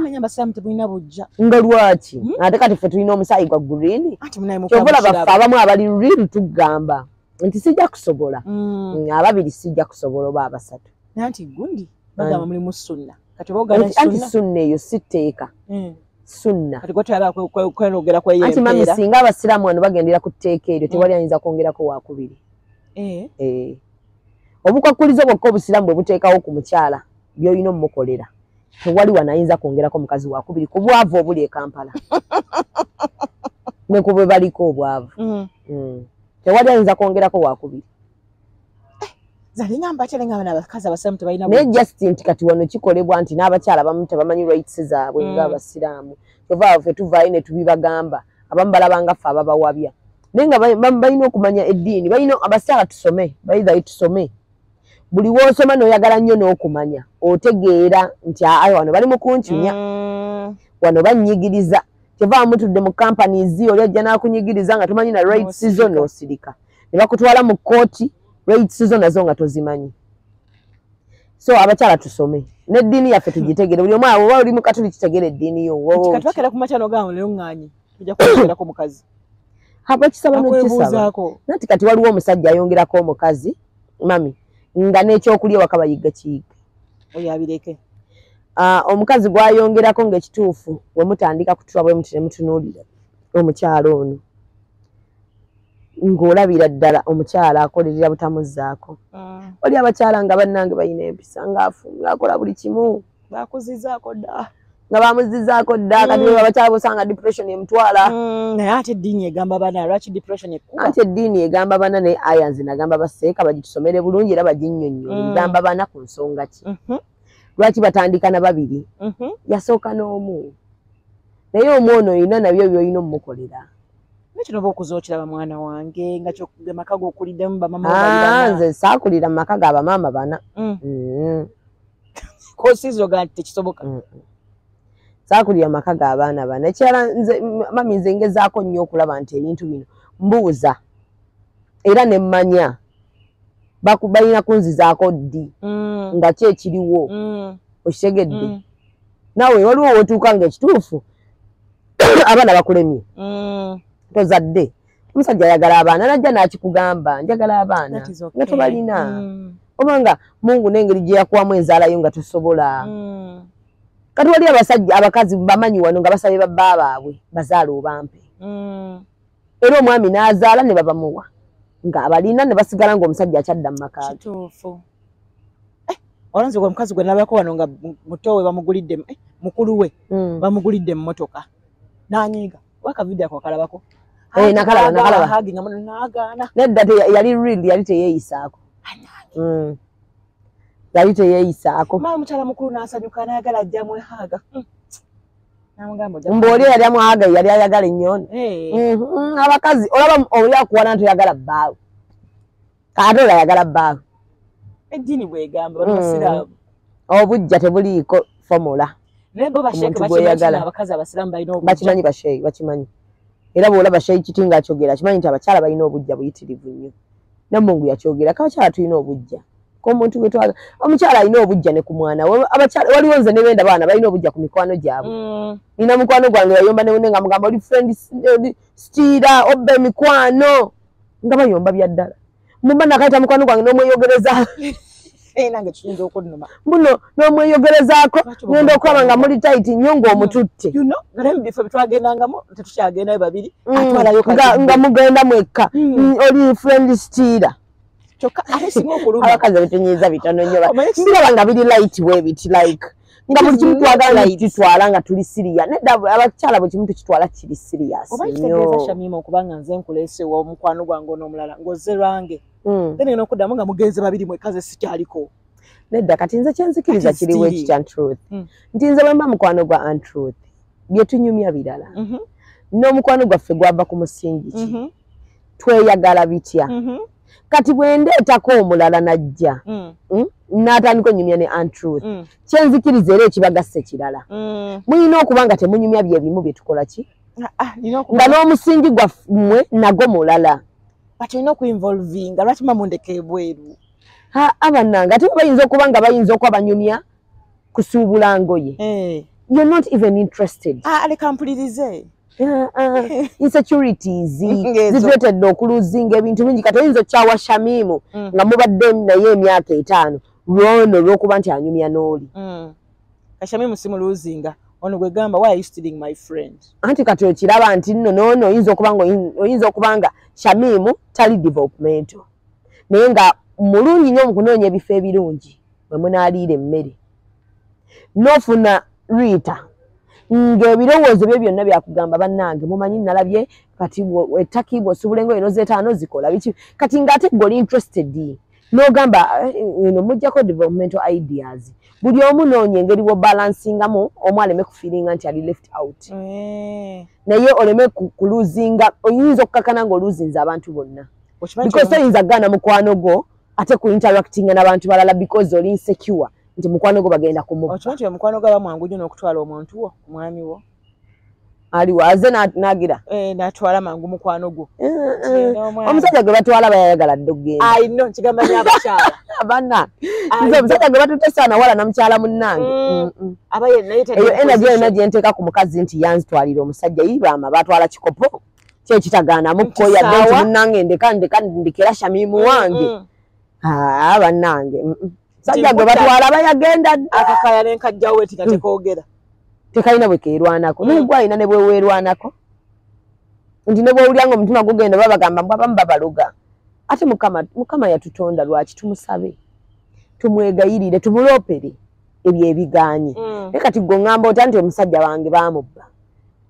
nga lwaki ate kati ffe tulina omusaayi gwa green kyobola baffe abamu abali real tugamba nti sijja kusobola ababiri sijja kusobola oba abasatu anti sunna eyo sitteeka sunna anti mami singa abasiraamu wano bagendera ku tteeka eryo tewali ayinza kwongerako wakubiri obukwakulizo bwokka obusiraamu bwe buteekawo ku mukyala by'olina omukolera tewali wano ayinza kwongerako omukazi wakubiri ku bwavu obuli e Kampala ne ku bwe baliko obwavu tewali ayinza kwongerako wakubiri naye Justin nti kati wano kikolebwa nti n'abakyala abamu tebamanyi rights zaabwe ng'abasiraamu kyova ffe tuvaayo ne tubibagamba abamu balabanga ffe ababawabya naye nga balina okumanya eddiini balina abakyala tusome bayithayo tusome buli w'osoma n'oyagala nnyo n'okumanya otegeera nti wano bali mu kuncunya wano bannyigiriza kyova mutudde mu companies oli ajja n'akunyigiriza nga tomanyi na rights zo n'osirika ne bakutwala mu kkooti rights zo nazo nga tozimanyi so abakyala tusome n'eddiini yaffe tugitegere buli omu oba oli mu katoliki tegere eddiini yo kati bakera ku makyano gawo lero ŋŋaanyi tujja kwongerako omukazi abakisaba n'okisaba nati kati waliwo omusajja ayongerako omukazi mami nga n'ekyokulya waka bayiga kiyiga oyo abireke omukazi gwayongerako ng'ekituufu we mutandika kutula bwe muti ne mutunuulira omukyalo ono ng'olabira ddala omukyala akolerera butamuzzaako oli abakyala nga bannange balina empisa ng'akola buli kimu bakuzizaako dda nga bamuzizaako dda kati abakyala bosanga depression emutwala naye ate eddiini egamba bana lwaki depression ekkuba ate eddiini egamba bana naye ayanzi nagamba baseeka bagitusomere bulungi era baginnyonnyola egamba bana ku nsonga ki lwaki batandika na babiri yasooka n'omu naye omwono olina nabyo by'olina omumukolera nekino oba okuzookiraba mwana wange nga maka g'okuliddemu bamama nze saakulira mu maka ga bamaama bana kosiizoga nti tekisoboka saakulira maka g'abaana bana ekirala nze mami nze ngezaako nnyo okulaba nti ebintu bino mbuuza era ne mmanya balina kunzizaako ddi nga ki ekiriwo okitegedde naawe waliwo wotuuka ng'ekituufu abaana bakulemye tozadde omusajja ayagala abaana najja n'akikugamba njagala abaana nga tobalina obanga Mungu n'engeri gye yakuwamu enzaalayo nga tosobola kati wali abakazi bamanyi wano nga basabye babba baabwe bazaala obampe era omwami n'azaala ne babamuwa nga abalina ne basigala ng'omusajja akyadda mu maka ge olonze gwe omukazi gwe nalabako wano nga mutowe bamugulidde mukulu we bamugulidde mu motoka n'anyiiga wakavidiyo ako kalabako nakalaba nedda yali real yali teyeeyisaako yali teyeeyisaako mama mukyala mukulu n'asanyuka n'ayagala ajja mwehaga mbu oli yali amwaga yali ayagala ennyono abakazi olaba oli akuwana ntoyagala bbaawe kaate olayagala bbaawe eddiini bwegamba banabasiraamu obujja tebuliiko fomula naye bo basheeke bakimanyi abakazi abasiraamu balina obujja bakimanyi basheeki bakimanyi era bw'olaba sheeki kiti ng'akyogera kimanyi nti abakyala balina obujja buyitirivu nnyo Namungu yakyogera kabakyala tulina obujja k'omuntu gwe twagala omukyala alina obujja ne ku mwana abakyala waliwo nze ne benda baana balina obujja ku mikwano gyabwe nina mukwano gwange yayomba ne nga mugamba oli friend stiira obba emikwano nga bayomba bya ddala mumba nakayita mukwano gwange n'omweyogereza nange tuyinza okunnuma mbuno n'omweyogerezaako ngenda okulaba nga muli taiti nnyo ng'omututte naye mu bifo byetwagendangamu tetukyagendayo babiri nga mugenda mwekka oli friend stiira kyokka ate singa okuluma abakazi betunyiza bitono nnyo ndaba nga biri light bwe biti like nga buli kimu twagala kitwala nga tuli siriya nedda abakyala bwe kimu tukitwala kiri serious oba kitegeeza Shamima okubanga nze nkuleesewo omukwano gwange onomulala ng'ozze lwange then n'okuddamu nga mugenze babiri mwekaze sikyaliko nedda kati nze kyenzikiriza kiriwo ekitya truth nti nze bwe mba mukwano gwa untruth bye tunyumya birala n'omukwano gwaffe gwava ku musingi ki tweyagala bitya kati bwe ndeetako omulala najja n'atandika onyumya ne untruth kyenzikiriza era ekibagasse kirala mulina okuba nga temunyumya bye bimu bye tukola ki nga n'omusingi gwammwe nagwo mulala kati olina okuinvolvinga lwaki mamundeka ebweru abannanga ate bayinza okuba nga bayinza okuba banyumya kusuubula ngoye you're not even interested leka mpulirize insecurities zituletedde okuluzinga ebintu bingi kati oyinza okyawa Shamimu nga mubadde naye emyaka 5 lwono lw'okuba nti anyumya n'oli Shamimu simuluzinga ono gwe gamba why are you stealing my friend anti kati okiraba nti nno noono oyinza okuba nga Shamimu tali developmental naye nga mulungi nnyo mu kunoonya ebifo ebirungi bwe munaaliira emmere n'ofuna Rita ng'ebirowoozo bye byonna byakugamba bannange mumanyi nalabye kati ettaki bw'osubula engoye n'ozeetaano zikola biki kati ng'ate gwe interested n'ogamba eno mujjako developmental ideas buli omu noonya engeri bw'obalansingamu omu aleme kufiiringa nti ali left out naye oleme kuluzinga oyinza okukakana ng'oluzinza abantu bonna because oyinza gana mukwano gwo ate ku interactinga n'abantu balala because oli insecure nti mukwano gwo bagenda kumuba okimanyi mukwano gwo abamwangu nnyo n'okutwala omuntu wo omwami wo aliwo aze n'agira n'atwala mangu mukwano gwo omusajja gwe batwala bayayagala dde ogenda no nkigamba nyo abakyala abana nze omusajja gwe batutesana wala namukyala munnange abaye naye eyo energy yonna gye nteeka ku mukazi nti yanzitwalira omusajja yibaama batwala kikopo kyekitagaana mukkoya denti munnange ndekera Shamimu wange bannange musajja gwe batwala bayagenda akakaya nenkajjawo weti nga tekoogera tekalina bwe keerwanako naye gwe alina ne bwe weerwanako nti ne bw'owulya nga omutima gugenda babagamba abamu babaloga ate mukama yatutonda lwaki tumusabe tumwegayirire tumuloopere ebyo ebiganye naye kati gwe ŋŋamba ota nti omusajja wange baamubba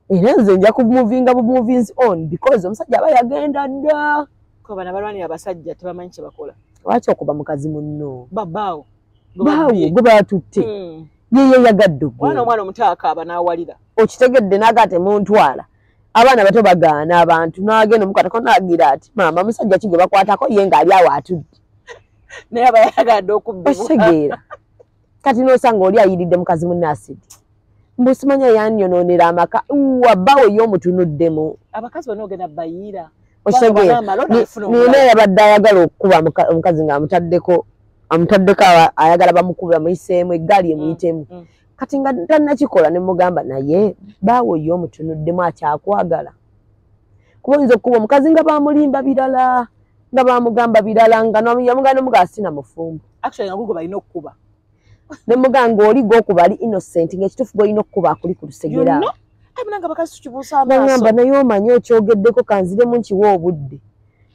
era nze nja kumuvinga movies on because omusajja aba yagenda dda ko bana balwani abasajja tebamanyi kye bakola lwaki okuba mukazi munno babaawo gwe batutte yeye yagadde omwana omutaaka aba n'awalira okitegedde naga temuntwala abaana bato bagaana abantu n'agenda omukwatako n'agira ati maama musajja ki gwe bakwatako ye ng'ali awo atudde naye aba yagadde okubbibwa osegeera kati n'osanga oli ayiridde mukazi munne asidi mbusimanya yanyonoonera amaka wabbaawo y'omutunuddemu abakazi bonna ogenda bayiira osegeera nina yabadde ayagala okukuba omukazi ng'amutaddeko ayagala bamukubira muyiseemu eggaali emuyitemu kati nga tannakikola ne mugamba naye baawo y'omutunuddemu akyakwagala kuba oyinza okukuba omukazi nga bamulimba birala nga bamugamba birala nga yamugamba nomugaa sina mufumbo actually nga gugwe balina okukuba ne muganga oli gw'okuba ali innocent ng'ekituufu gw'olina okukuba akuli ku lusegera abinanga bakazi tukibuusa amaaso nagamba naye omanyi okyogeddeko kanziremu nkiwa obudde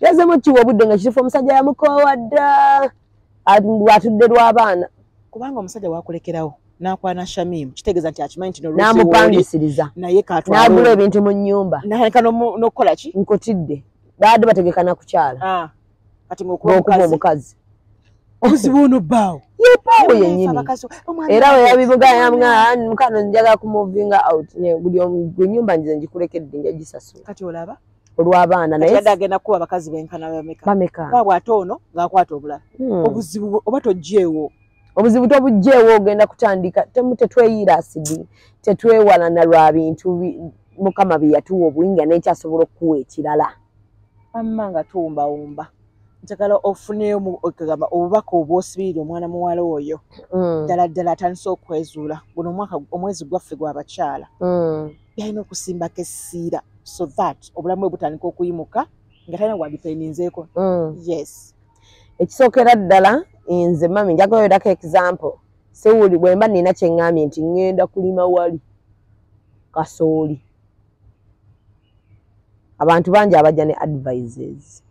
yazemu nkiwa obudde nga kituufu omusajja yamukoowa dda atudde lw'abaana kubanga omusajja wakulekerawo n'akwana Shamimu kitegeeza nti akimanyi nti n'amupangisiza naye katwala n'agula ebintu mu nnyumba n'aleka n'okukola ki nkotidde baadde bategeka na kukyala kati ng'okuba omukazi obuzibu ono bbaawo yebbaawo yennyini era we yabibugaya mukano njaga kumuvinga out gwe nyumba njize njikulekedde nja gisasula kati olaba olw'abaana naye yadde agenda kuba abakazi benkana bameka baabwe ate ono ng'akwata obulala obuzibu oba tojjeewo obuzibu tobugjeewo ogenda kutandika tetweyiira asidi tetwewalana lwa bintu mukama bye yatuwa obuyinga nekyasobola okukuwa ekirala amma nga tuwumbawumba njagala ofuneyo okugamba obubaka obwosibirira omwana muwala oyo ddala ddala atandise okwezuula guno omwezi gwaffe gw'abakyala yalina okusimbako essiira so that obulamu bwe butandika okuyimuka nga talina gwabipeninzeeko yes ekisookera ddala nze mami nja kubawerako example sewuli bwemba nina kyeŋŋambye nti ŋŋenda kulima wali kasooli abantu bangi abajja ne advices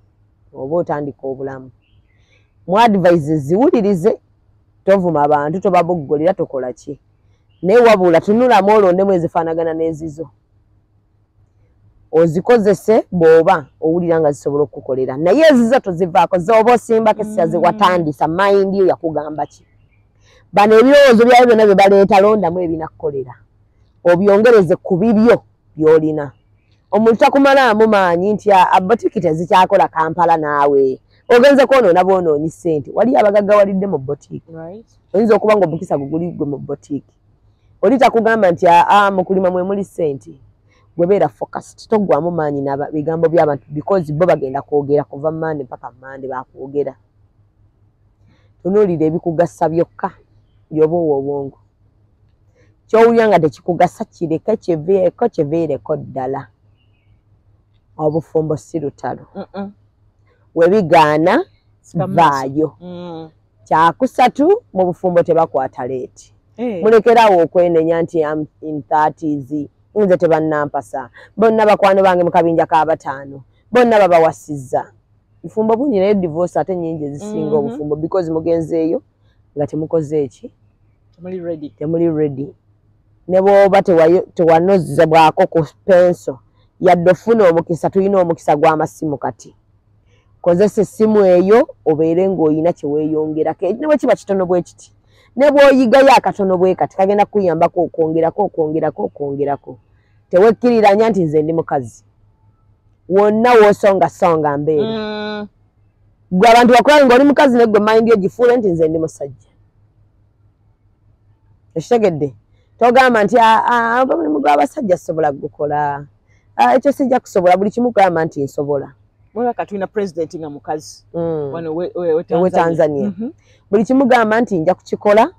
oba otandika obulamu mu advices ziwulirize tovuma abantu tobaboggolera tokola ki naye wabula tunulamu olondemu ezifaanagana n'ezizo ozikozese bw'oba owulira nga zisobola okukolera naye ezizo tozivaako zooba osimbako essira zewatandisa mayindi yo yakugamba ki bano ebirowoozo byayo byonna bye baleeta londamu ebinakukolera obyongereze ku bibyo by'olina omuntu takumalaamu maanyi nti botiki tezikyakola Kampala naawe ogenze kwonoona bwonoonyi ssente wali abagaggawalidde mu botiki oyinza okuba nga omukisa guguligwe mu botiki oli takugamba nti mukulima mwe muli ssente gwebeera focused toggwamu maanyi bigambo by'abantu because bo bagenda kwogera kuva Mande mpaka Mande bakwogera tunuulira ebikugasa byokka byoba obwongo kyowulira nga tekikugasa kireke kiveereko ddala obufumbo si lutalo webigaana vaayo kyakusatu mu bufumbo tebakwata leeti mulekerawo okwenenya nti in 30s nze tebannampasa bonna bakwano bange mu kabinja k'abataano bonna babawasizza bufumbo bungi naye divorce ate nnyingi ezisinga obufumbo because mugenzeeyo nga temukoze eki temuli ready ne bw'oba tewanozebwako ku penso yadde ofuna omukisa tulina omukisa gw'amasimu kati kozesa essimu eyo obeere ng'olina kyeweeyongerako ne bwe kiba kitono bwe kiti ne bw'oyigayo akatono bwe kati kagenda kuyambako okwongerako tewekkiriranya nti nze ndi mukazi wonna woosongasonga mbeera gwe abantu bakulaba ng'oli mukazi ne gwe mayindi ogifuule nti nze ndi musajja ekitegedde togamba nti omulimu gw'abasajja sobola gukola ekyo sijja kusobola buli kimu kugamba nti nsobola Mulaka tulina president nga mukazi wano we Tanzania. Buli kimugamba nti nja kukikola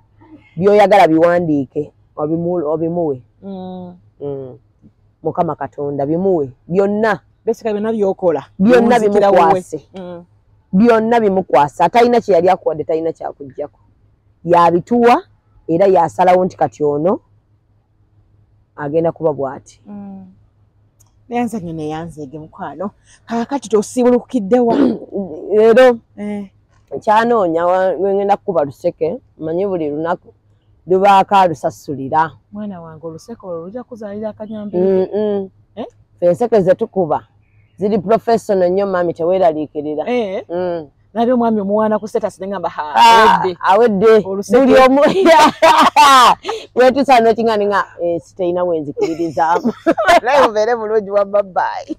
byoyagala biwandiike obimuwe. Mukama Katonda bimuwe byonna. Basically byonna byokola. Byonna bimukwase. Byonna bimukwasa. Atalina kye yali akuwadde, talina kyakuggyako. Yabituwa era yasalawo nti kati ono agenda kuba bw'ati. Neyanzanye neyanzege mukwano. Kakati tosibulukiddewa. Leero kyanoonya ngenda kukuba luseke manye buli lunaku lubaako alusasulira. Mwana wange oluseke olwo lujja kuzaalira akanyambiri. Enseke ze tukuba ziri professional nnyo mami, teweeraliikirira. Nabyo mwami omuwaana ku status nengamba awedde buli omu wetusaana kingani nga siteyina wenzikiririzaamu. Naye mubeere bulungi wa babayi.